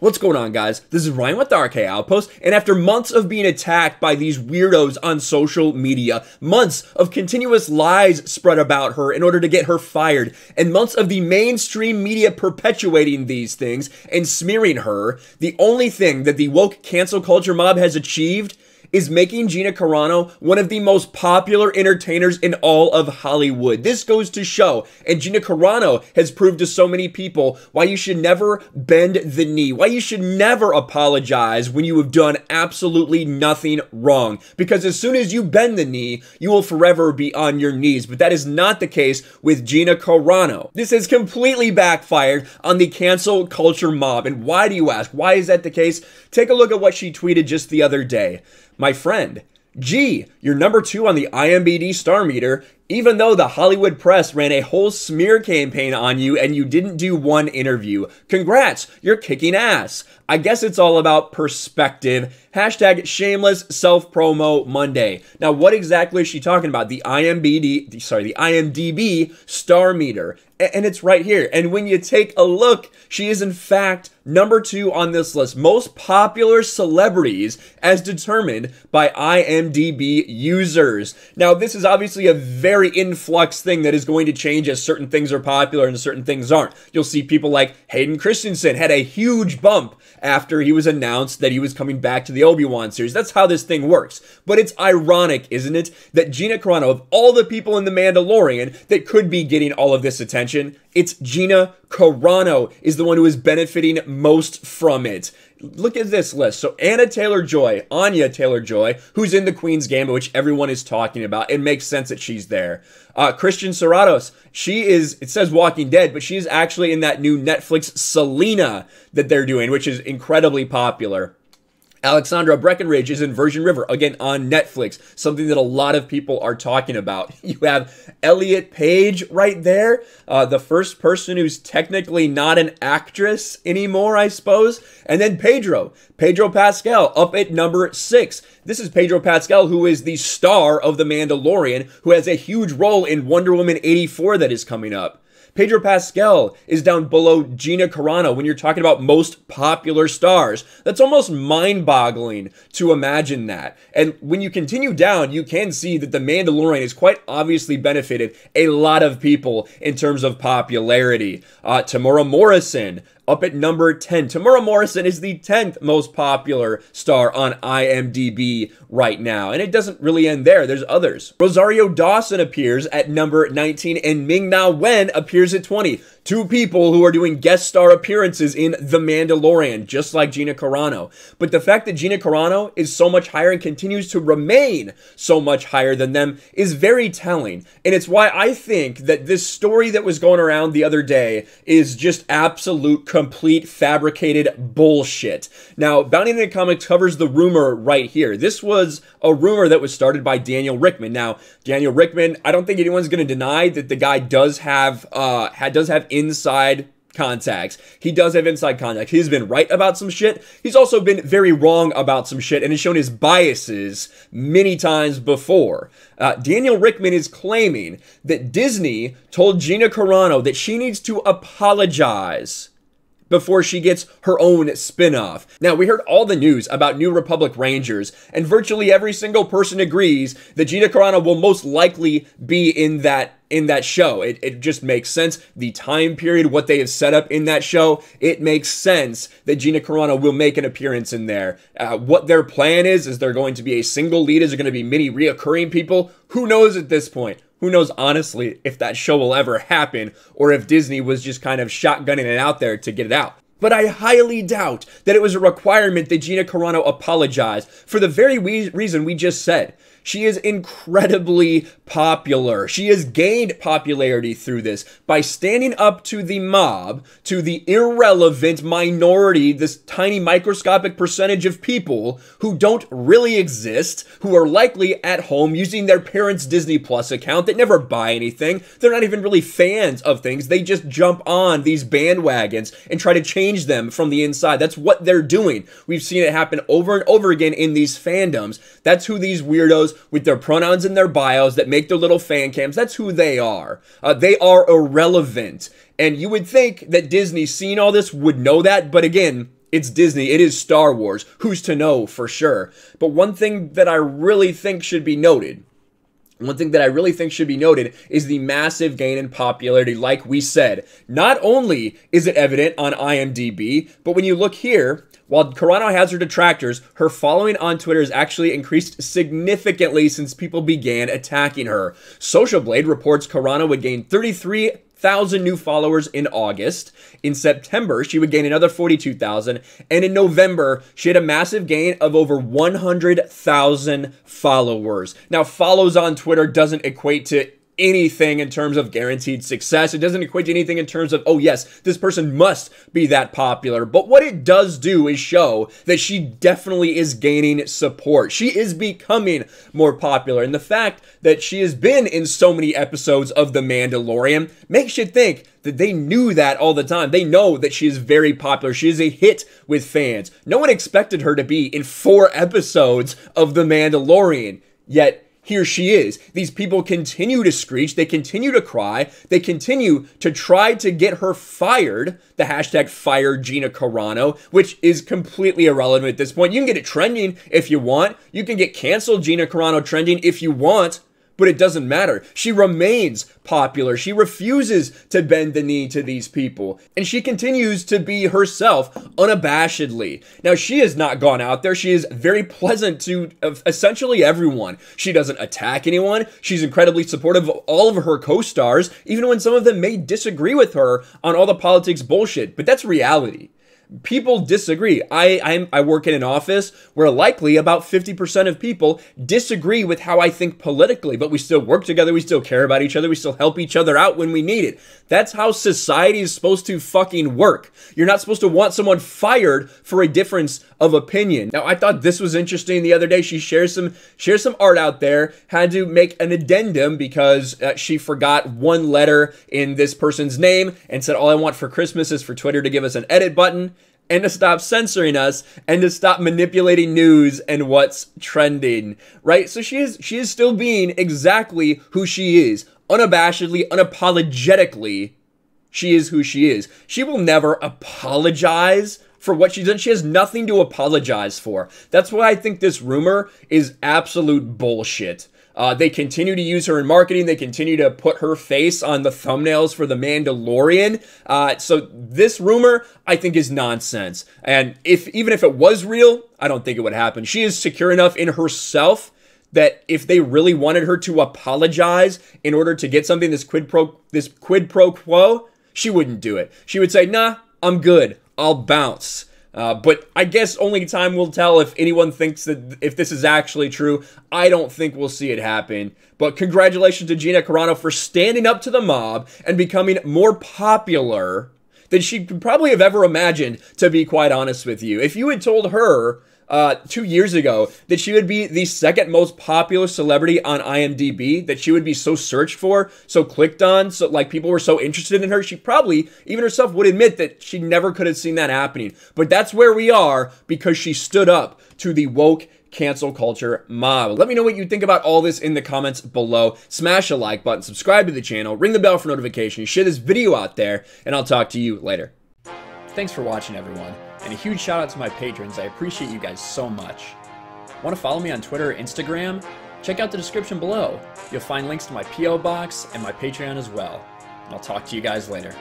What's going on, guys? This is Ryan with the RK Outpost, and after months of being attacked by these weirdos on social media, months of continuous lies spread about her in order to get her fired, and months of the mainstream media perpetuating these things and smearing her, the only thing that the woke cancel culture mob has achieved is making Gina Carano one of the most popular entertainers in all of Hollywood. This goes to show, and Gina Carano has proved to so many people why you should never bend the knee, why you should never apologize when you have done absolutely nothing wrong. Because as soon as you bend the knee, you will forever be on your knees. But that is not the case with Gina Carano. This has completely backfired on the cancel culture mob. And why do you ask? Why is that the case? Take a look at what she tweeted just the other day. My friend, G, you're number 2 on the IMDB star meter, even though the Hollywood press ran a whole smear campaign on you and you didn't do one interview. Congrats, you're kicking ass. I guess it's all about perspective. Hashtag shameless self-promo Monday. Now, what exactly is she talking about? The IMDb star meter. And it's right here. And when you take a look, she is in fact number 2 on this list. Most popular celebrities as determined by IMDb users. Now, this is obviously a very influx thing that is going to change as certain things are popular and certain things aren't. You'll see people like Hayden Christensen had a huge bump after he was announced that he was coming back to the Obi-Wan series. That's how this thing works. But it's ironic, isn't it, that Gina Carano, of all the people in The Mandalorian that could be getting all of this attention, it's Gina Carano is the one who is benefiting most from it. Look at this list. So Anya Taylor-Joy, who's in the Queen's Gambit, which everyone is talking about. It makes sense that she's there. Christian Serratos, she is, it says Walking Dead, but she's actually in that new Netflix Selena that they're doing, which is incredibly popular. Alexandra Breckenridge is in Virgin River, again on Netflix, something that a lot of people are talking about. You have Elliot Page right there, the first person who's technically not an actress anymore, I suppose. And then Pedro Pascal up at number 6. This is Pedro Pascal, who is the star of The Mandalorian, who has a huge role in Wonder Woman 84 that is coming up. Pedro Pascal is down below Gina Carano when you're talking about most popular stars. That's almost mind-boggling to imagine that. And when you continue down, you can see that The Mandalorian has quite obviously benefited a lot of people in terms of popularity. Tamora Morrison up at number 10. Tamora Morrison is the 10th most popular star on IMDb right now. And it doesn't really end there. There's others. Rosario Dawson appears at number 19 and Ming-Na Wen appears at 20. 2 people who are doing guest star appearances in The Mandalorian, just like Gina Carano. But the fact that Gina Carano is so much higher and continues to remain so much higher than them is very telling. And it's why I think that this story that was going around the other day is just absolute, complete, fabricated bullshit. Now, Bounty Hunter Comics covers the rumor right here. This was a rumor that was started by Daniel Rickman. Now, Daniel Rickman, I don't think anyone's going to deny that the guy does have inside contacts. He does have inside contacts. He's been right about some shit. He's also been very wrong about some shit and has shown his biases many times before. Daniel Rickman is claiming that Disney told Gina Carano that she needs to apologize before she gets her own spinoff. Now, we heard all the news about New Republic Rangers, and virtually every single person agrees that Gina Carano will most likely be in that show. It just makes sense. The time period, what they have set up in that show, it makes sense that Gina Carano will make an appearance in there. What their plan is there going to be a single lead? Is there going to be many reoccurring people? Who knows at this point? Who knows, honestly, if that show will ever happen or if Disney was just kind of shotgunning it out there to get it out. But I highly doubt that it was a requirement that Gina Carano apologize for the very reason we just said. She is incredibly popular. She has gained popularity through this by standing up to the mob, to the irrelevant minority, this tiny microscopic percentage of people who don't really exist, who are likely at home using their parents' Disney Plus account that never buy anything. They're not even really fans of things. They just jump on these bandwagons and try to change them from the inside. That's what they're doing. We've seen it happen over and over again in these fandoms. That's who these weirdos with their pronouns in their bios that make their little fan cams, that's who they are. They are irrelevant. And you would think that Disney, seeing all this, would know that. But again, It's Disney. It is Star Wars. Who's to know for sure? But one thing that I really think should be noted is the massive gain in popularity, like we said. Not only is it evident on IMDB, but when you look here, while Carano has her detractors, her following on Twitter has actually increased significantly since people began attacking her. Social Blade reports Carano would gain 33,000 new followers in August. In September, she would gain another 42,000. And in November, she had a massive gain of over 100,000 followers. Now, follows on Twitter doesn't equate to anything in terms of guaranteed success. It doesn't equate to anything in terms of, oh yes, this person must be that popular. But what it does do is show that she definitely is gaining support. She is becoming more popular. And the fact that she has been in so many episodes of The Mandalorian makes you think that they knew that all the time. They know that she is very popular. She is a hit with fans. No one expected her to be in 4 episodes of The Mandalorian, yet here she is. These people continue to screech. They continue to cry. They continue to try to get her fired. The hashtag fire Gina Carano, which is completely irrelevant at this point. You can get it trending if you want. You can get canceled Gina Carano trending if you want. But it doesn't matter. She remains popular. She refuses to bend the knee to these people. And she continues to be herself unabashedly. Now, she has not gone out there. She is very pleasant to essentially everyone. She doesn't attack anyone. She's incredibly supportive of all of her co-stars, even when some of them may disagree with her on all the politics bullshit. But that's reality. People disagree. I work in an office where likely about 50% of people disagree with how I think politically, but we still work together, we still care about each other, we still help each other out when we need it. That's how society is supposed to fucking work. You're not supposed to want someone fired for a difference of opinion. Now, I thought this was interesting the other day. She shares some art out there, had to make an addendum because she forgot one letter in this person's name and said, all I want for Christmas is for Twitter to give us an edit button and to stop censoring us and to stop manipulating news and what's trending, right? So she is still being exactly who she is. Unabashedly, unapologetically, she is who she is. She will never apologize for what she's done. She has nothing to apologize for. That's why I think this rumor is absolute bullshit. They continue to use her in marketing. They continue to put her face on the thumbnails for The Mandalorian. So this rumor, I think, is nonsense. And even if it was real, I don't think it would happen. She is secure enough in herself that if they really wanted her to apologize in order to get something, this quid pro quo, she wouldn't do it. She would say, nah, I'm good. I'll bounce. But I guess only time will tell if anyone thinks that if this is actually true. I don't think we'll see it happen. But congratulations to Gina Carano for standing up to the mob and becoming more popular than she could probably have ever imagined, to be quite honest with you. If you had told her 2 years ago that she would be the second most popular celebrity on IMDb, that she would be so searched for, so clicked on, so like people were so interested in her, she probably even herself would admit that she never could have seen that happening. But that's where we are because she stood up to the woke cancel culture mob. Let me know what you think about all this in the comments below. Smash a like button, subscribe to the channel, ring the bell for notifications, share this video out there, and I'll talk to you later. Thanks for watching, everyone. And a huge shout out to my patrons. I appreciate you guys so much. Want to follow me on Twitter or Instagram? Check out the description below. You'll find links to my P.O. box and my Patreon as well. And I'll talk to you guys later.